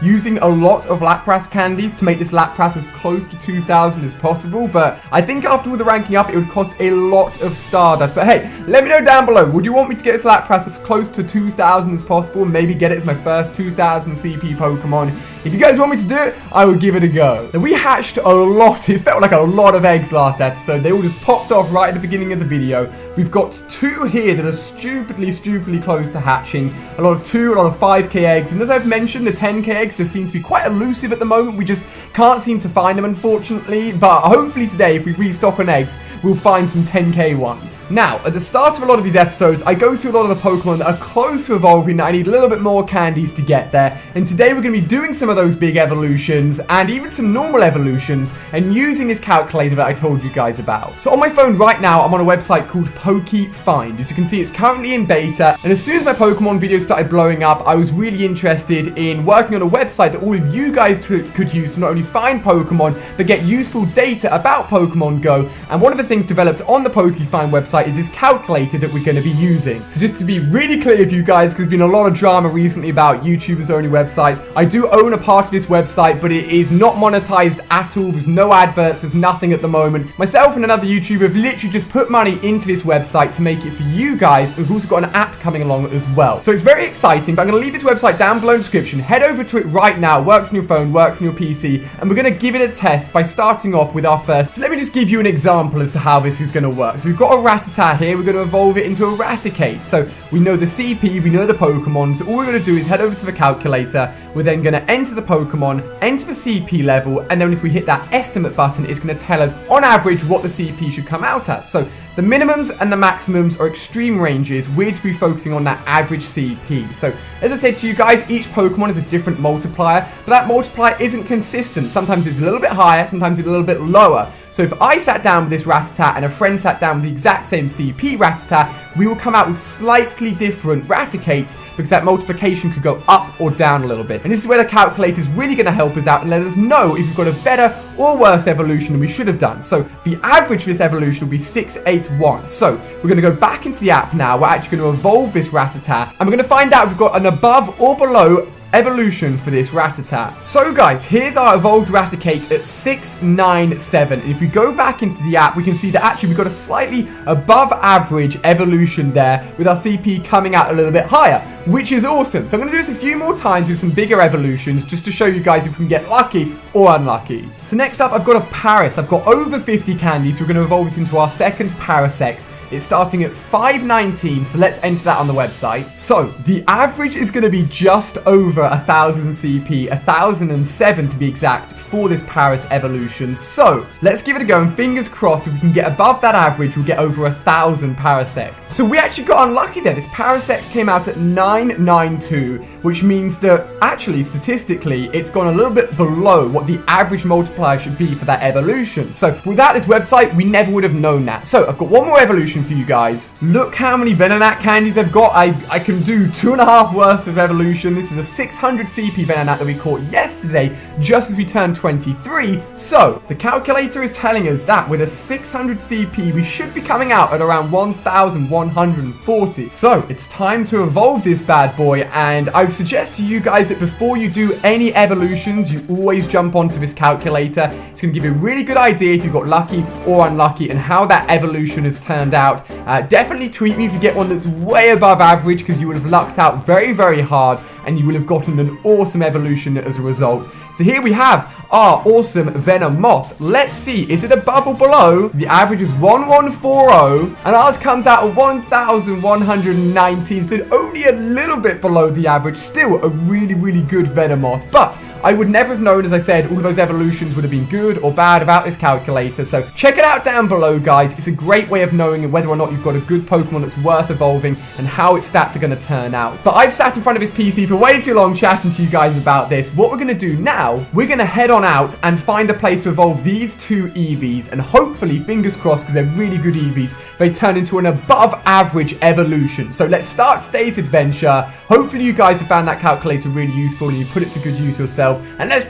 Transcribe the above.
using a lot of Lapras candies to make this Lapras as close to 2,000 as possible, but I think after all the ranking up, it would cost a lot of Stardust. But hey, let me know down below, would you want me to get this Lapras as close to 2,000 as possible, maybe get it as my first 2,000 CP Pokemon? If you guys want me to do it, I would give it a go. Now, we hatched a lot, it felt like a lot of eggs last episode. They all just popped off right at the beginning of the video. We've got 2 here that are stupidly close to hatching. A lot of 2, a lot of 5k eggs. And as I've mentioned, the 10k eggs just seem to be quite elusive at the moment. We just can't seem to find them, unfortunately. But hopefully today, if we restock on eggs, we'll find some 10k ones. Now, at the start of a lot of these episodes, I go through a lot of the Pokemon that are close to evolving, that I need a little bit more candies to get there. And today we're going to be doing some of those big evolutions and even some normal evolutions and using this calculator that I told you guys about. So on my phone right now, I'm on a website called PokeFind. As you can see, it's currently in beta. And as soon as my Pokemon videos started blowing up, I was really interested in working on a website that all of you guys could use to not only find Pokemon, but get useful data about Pokemon Go. And one of the things developed on the PokeFind website is this calculator that we're going to be using. So just to be really clear with you guys, because there's been a lot of drama recently about YouTubers only websites, I do own a part of this website, but it is not monetized at all. There's no adverts, there's nothing at the moment. Myself and another YouTuber have literally just put money into this website to make it for you guys. We've also got an app coming along as well. So it's very exciting, but I'm going to leave this website down below in the description. Head over to it right now. Works on your phone, works on your PC, and we're going to give it a test by starting off with our first. So let me just give you an example as to how this is going to work. So we've got a Rattata here. We're going to evolve it into a Raticate. So we know the CP, we know the Pokemon. So all we're going to do is head over to the calculator. We're then going to enter the Pokemon, enter the CP level, and then if we hit that estimate button, it's going to tell us on average what the CP should come out at. So the minimums and the maximums are extreme ranges. We're to be focusing on that average CP. So as I said to you guys, each Pokemon is a different multiplier, but that multiplier isn't consistent. Sometimes it's a little bit higher, sometimes it's a little bit lower. So if I sat down with this Rattata and a friend sat down with the exact same CP Rattata, we will come out with slightly different Raticates because that multiplication could go up or down a little bit. And this is where the calculator is really going to help us out and let us know if we've got a better or worse evolution than we should have done. So the average for this evolution will be 681. So we're going to go back into the app now. We're actually going to evolve this Rattata and we're going to find out if we've got an above or below evolution for this Rattata. So guys, here's our evolved Raticate at 697. And if we go back into the app, we can see that actually we've got a slightly above average evolution there with our CP coming out a little bit higher, which is awesome. So I'm going to do this a few more times with some bigger evolutions just to show you guys if we can get lucky or unlucky. So next up, I've got a Paris. I've got over 50 candies. So we're going to evolve this into our second Parasect. It's starting at 519, so let's enter that on the website. So the average is going to be just over 1,000 CP, 1,007 to be exact, for this Paris evolution. So let's give it a go, and fingers crossed if we can get above that average, we'll get over 1,000 Parasect. So we actually got unlucky there. This Parasect came out at 992, which means that actually statistically it's gone a little bit below what the average multiplier should be for that evolution. So without this website, we never would have known that. So I've got one more evolution for you guys. Look how many Venonat candies I've got. I can do 2.5 worth of evolution. This is a 600 CP Venonat that we caught yesterday just as we turned 23. So the calculator is telling us that with a 600 CP we should be coming out at around 1,140. So it's time to evolve this bad boy, and I would suggest to you guys that before you do any evolutions, you always jump onto this calculator. It's going to give you a really good idea if you got lucky or unlucky and how that evolution has turned out. Definitely tweet me if you get one that's way above average, because you would have lucked out very hard and you will have gotten an awesome evolution as a result. So here we have our awesome Venomoth. Let's see, is it above or below? The average is 1140 and ours comes out at 1,119, so only a little bit below the average. Still a really good Venomoth, but I would never have known, as I said, all of those evolutions would have been good or bad without this calculator. So check it out down below, guys. It's a great way of knowing whether or not you've got a good Pokemon that's worth evolving and how its stats are going to turn out. But I've sat in front of this PC for way too long chatting to you guys about this. What we're going to do now, we're going to head on out and find a place to evolve these 2 EVs. And hopefully, fingers crossed, because they're really good EVs, they turn into an above average evolution. So let's start today's adventure. Hopefully you guys have found that calculator really useful and you put it to good use yourself. And let's